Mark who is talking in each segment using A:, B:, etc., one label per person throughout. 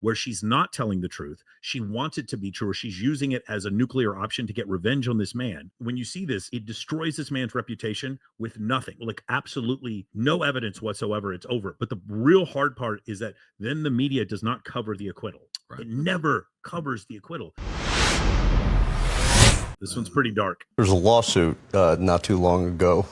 A: where she's not telling the truth. She wants it to be true, or she's using it as a nuclear option to get revenge on this man. When you see this, it destroys this man's reputation with nothing, like absolutely no evidence whatsoever. It's over. But the real hard part is that then the media does not cover the acquittal. Right. It never covers the acquittal. This one's pretty dark.
B: There's a lawsuit not too long ago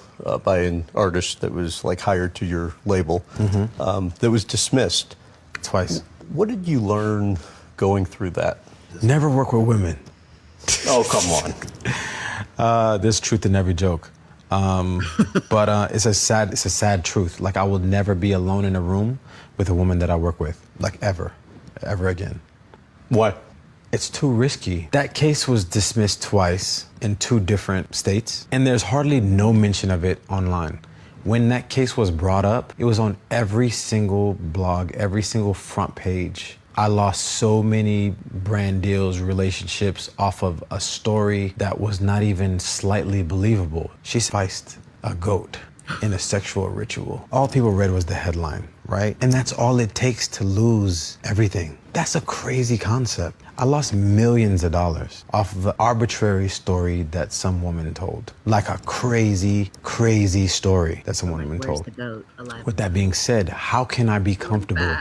B: by an artist that was like hired to your label that was dismissed
C: twice.
B: What did you learn going through that?
C: Never work with women.
B: Oh, come
C: on. There's truth in every joke. But it's a sad truth. Like, I will never be alone in a room with a woman that I work with, like ever again.
B: Why?
C: It's too risky. That case was dismissed twice in 2 different states, and there's hardly no mention of it online. When that case was brought up, it was on every single blog, every single front page. I lost so many brand deals, relationships off of a story that was not even slightly believable. She spiced a goat in a sexual ritual. All people read was the headline, right? And that's all it takes to lose everything. That's a crazy concept. I lost millions of dollars off of an arbitrary story that some woman told. Like a crazy, crazy story that some woman told. With that being said, how can I be comfortable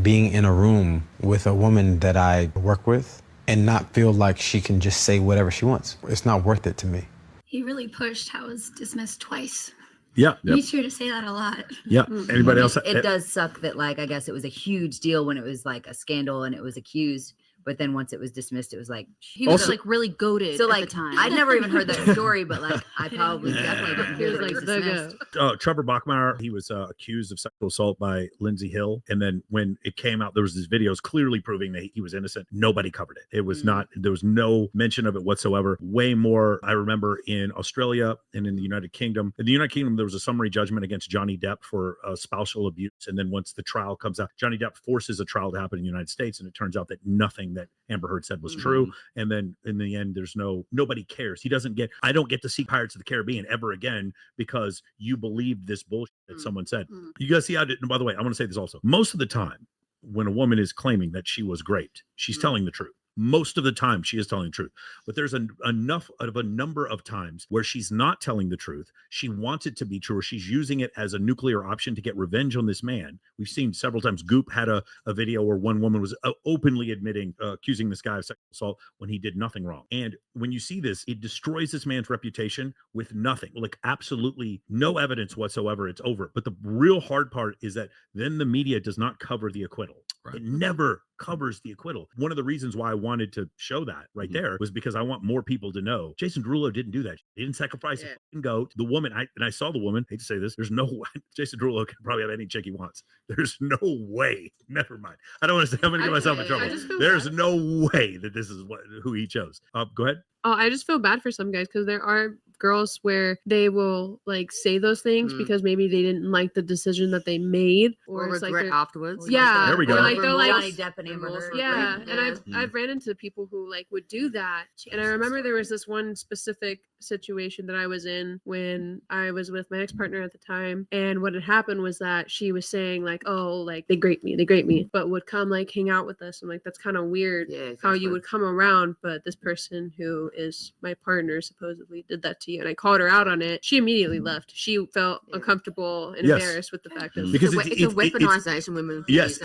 C: being in a room with a woman that I work with and not feel like she can just say whatever she wants? It's not worth it to me.
D: He really pushed how it was dismissed twice.
A: Yeah.
D: He's sure to say that a lot.
A: Yeah. Anybody else?
E: It does suck that, like, I guess it was a huge deal when it was like a scandal and it was accused. But then once it was dismissed, it was like
F: he was like really goaded.
E: So like
F: at the time.
E: I'd never even heard that story, but like I probably definitely didn't hear that it was dismissed.
A: Trevor Bachmeyer, he was accused of sexual assault by Lindsay Hill, and then when it came out, there was these videos clearly proving that he was innocent. Nobody covered it. It was not. There was no mention of it whatsoever. Way more. I remember in Australia and in the United Kingdom. In the United Kingdom, there was a summary judgment against Johnny Depp for spousal abuse, and then once the trial comes out, Johnny Depp forces a trial to happen in the United States, and it turns out that nothing that Amber Heard said was true. And then in the end, nobody cares. I don't get to see Pirates of the Caribbean ever again because you believed this bullshit that someone said. You guys see how, by the way, I want to say this also. Most of the time when a woman is claiming that she was raped, she's telling the truth. Most of the time she is telling the truth, but there's enough of a number of times where she's not telling the truth. She wants it to be true, or she's using it as a nuclear option to get revenge on this man. We've seen several times. Goop had a video where one woman was openly accusing this guy of sexual assault when he did nothing wrong. And when you see this, it destroys this man's reputation with nothing, like absolutely no evidence whatsoever. It's over. But the real hard part is that then the media does not cover the acquittal. Right. It never covers the acquittal. One of the reasons why I wanted to show that right there was because I want more people to know Jason Derulo didn't do that. He didn't sacrifice a fucking goat. The woman, I saw the woman, hate to say this, there's no way Jason Derulo can probably have any chick he wants. There's no way. Never mind. I don't want to say I'm going to get myself in trouble. There's no way that this is who he chose. Go ahead.
G: Oh, I just feel bad for some guys because there are girls where they will like say those things because maybe they didn't like the decision that they made
E: or regret afterwards.
G: Yeah,
A: there we go.
E: Or like they're like Johnny Depp and Amber Heard.
G: Yeah, and I've ran into people who like would do that. And I remember there was this one specific situation that I was in when I was with my ex-partner at the time, and what had happened was that she was saying like, oh, like they grape me, but would come like hang out with us. I'm like, that's kind of weird how you would come around, but this person who is my partner supposedly did that to you. And I called her out on it. She immediately left. She felt uncomfortable and embarrassed with the fact that
E: because it's a weaponization women.
A: Yes.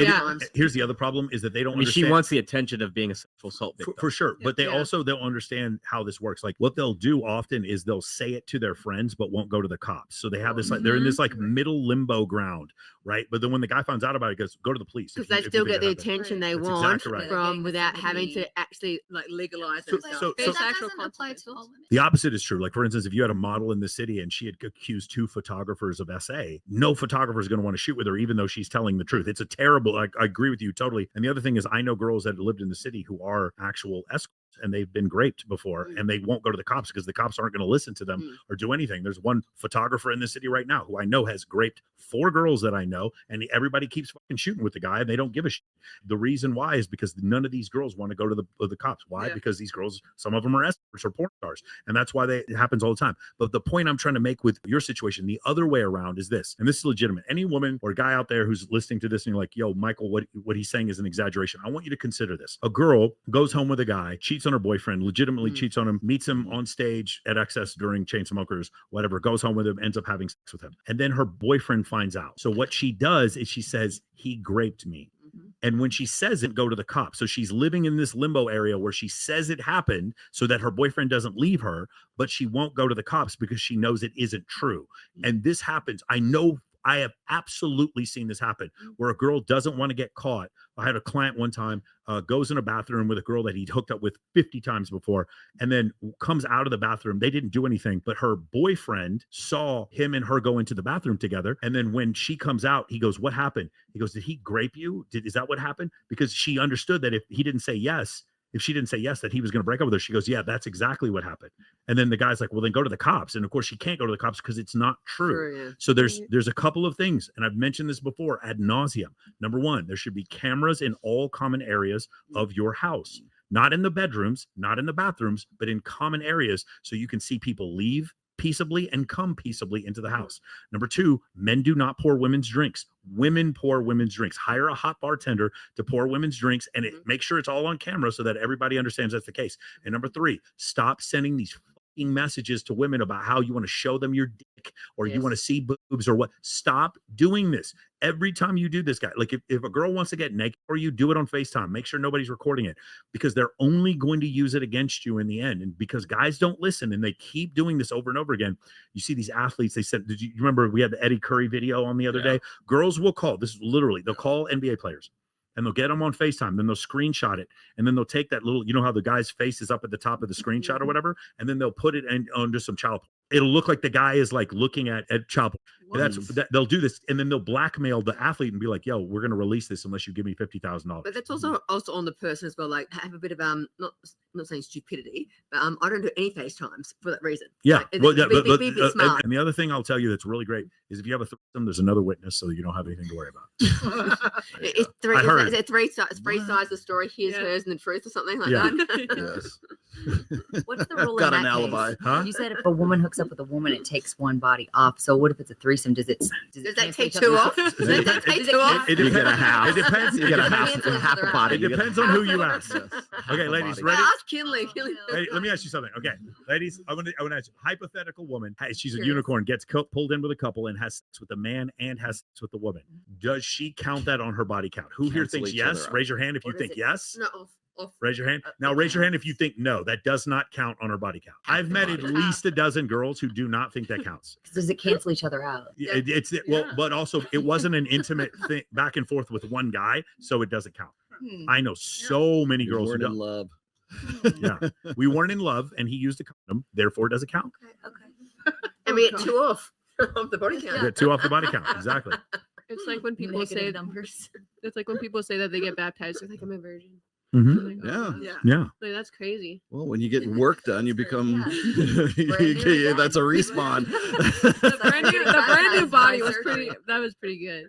A: Here's the other problem is that they don't understand.
H: She wants the attention of being a sexual assault victim.
A: For sure. But they also don't understand how this works. Like what they'll do often is they'll say it to their friends, but won't go to the cops. So they have this like, they're in this like middle limbo ground, right? But then when the guy finds out about it, he goes, go to the police.
E: Because they still get the attention they want from without having to actually like legalize it.
D: So that doesn't apply to all women.
A: The opposite is true. Like for instance, if you had a model in the city and she had accused 2 photographers of SA, no photographer is going to want to shoot with her, even though she's telling the truth. It's a terrible, I agree with you totally. And the other thing is I know girls that lived in the city who are actual escorts and they've been raped before, and they won't go to the cops because the cops aren't going to listen to them or do anything. There's one photographer in the city right now who I know has raped 4 girls that I know, and everybody keeps fucking shooting with the guy, and they don't give a shit. The reason why is because none of these girls want to go to the cops. Why?
F: Yeah.
A: Because these girls, some of them are escorts or porn stars, and that's why it happens all the time. But the point I'm trying to make with your situation, the other way around, is this, and this is legitimate. Any woman or guy out there who's listening to this and you're like, yo, Michael, what he's saying is an exaggeration, I want you to consider this. A girl goes home with a guy, cheats on her boyfriend, legitimately cheats on him, meets him on stage at Excess during Chainsmokers, whatever, goes home with him, ends up having sex with him. And then her boyfriend finds out. So what she does is she says, he graped me. And when she says it, go to the cops. So she's living in this limbo area where she says it happened so that her boyfriend doesn't leave her, but she won't go to the cops because she knows it isn't true. And this happens. I have absolutely seen this happen where a girl doesn't want to get caught. I had a client one time, goes in a bathroom with a girl that he'd hooked up with 50 times before, and then comes out of the bathroom. They didn't do anything, but her boyfriend saw him and her go into the bathroom together. And then when she comes out, he goes, what happened? He goes, did he grape you? Is that what happened? Because she understood that if he didn't say yes, if she didn't say yes, that he was going to break up with her. She goes, yeah, that's exactly what happened. And then the guy's like, well, then go to the cops. And of course she can't go to the cops because it's not true.
F: Sure, yeah.
A: So there's a couple of things, and I've mentioned this before ad nauseum. Number one, there should be cameras in all common areas of your house, not in the bedrooms, not in the bathrooms, but in common areas, so you can see people leave peaceably and come peaceably into the house. Number two, men do not pour women's drinks. Women pour women's drinks. Hire a hot bartender to pour women's drinks, and make sure it's all on camera so that everybody understands that's the case. And number three, stop sending these fucking messages to women about how you want to show them your dick or you want to see boobs or what. Stop doing this. Every time you do this, guy, like if a girl wants to get naked for you, do it on FaceTime. Make sure nobody's recording it, because they're only going to use it against you in the end. And because guys don't listen and they keep doing this over and over again, you see these athletes, they said, you remember we had the Eddie Curry video on the other day? Girls will call, this is literally, they'll call NBA players and they'll get them on FaceTime. Then they'll screenshot it. And then they'll take that little, you know how the guy's face is up at the top of the screenshot or whatever. And then they'll put it under some child. It'll look like the guy is like looking at child. They'll do this, and then they'll blackmail the athlete and be like, "Yo, we're going to release this unless you give me $50,000."
F: But that's also on the person as well. Like, have a bit of not saying stupidity, but I don't do any FaceTimes for that reason.
A: Yeah,
F: like, be smart.
A: And the other thing I'll tell you that's really great is if you have a threesome, there's another witness, so you don't have anything to worry about.
F: It's three sides of the story. Here's hers and the truth, or something like that.
E: Yes. What's the rule
H: Got
E: in
H: an
E: that
H: alibi.
E: case?
A: Huh?
E: You said if a woman hooks up with a woman, it takes one body off. So what if it's a threesome? Does that
F: take two off? Does that take two off?
A: It
H: You get a half.
A: It depends.
H: You get a half a body.
A: It depends on who you ask. Okay, ladies, ready?
F: Ask Kinley.
A: Hey, let me ask you something. Okay, ladies, I want to ask you. Hypothetical woman, she's a unicorn, gets pulled in with a couple and has sex with the man and has sex with the woman. Does she count that on her body count? Who here thinks yes? Raise your hand if you think yes.
F: No.
A: Raise your hand. Now raise your hand if you think no, that does not count on her body count. I've met at least a dozen girls who do not think that counts.
E: Does it cancel each other out?
A: But also it wasn't an intimate thing back and forth with one guy, so it doesn't count. I know so many girls who
H: weren't in
A: don't.
H: love.
A: Yeah, we weren't in love, and he used a condom. Therefore, it doesn't count.
E: Okay.
F: And we get two off of the body count.
A: You get 2 off the body count. Exactly.
G: It's like when people say
E: numbers.
G: It's like when people say that they get baptized. They're like, I'm a virgin.
A: Mm-hmm.
G: Like,
A: Yeah.
G: Like, that's crazy.
H: Well, when you get work done, you become.
E: Brand new
H: That's a respawn.
G: The brand new body was pretty. That was pretty good.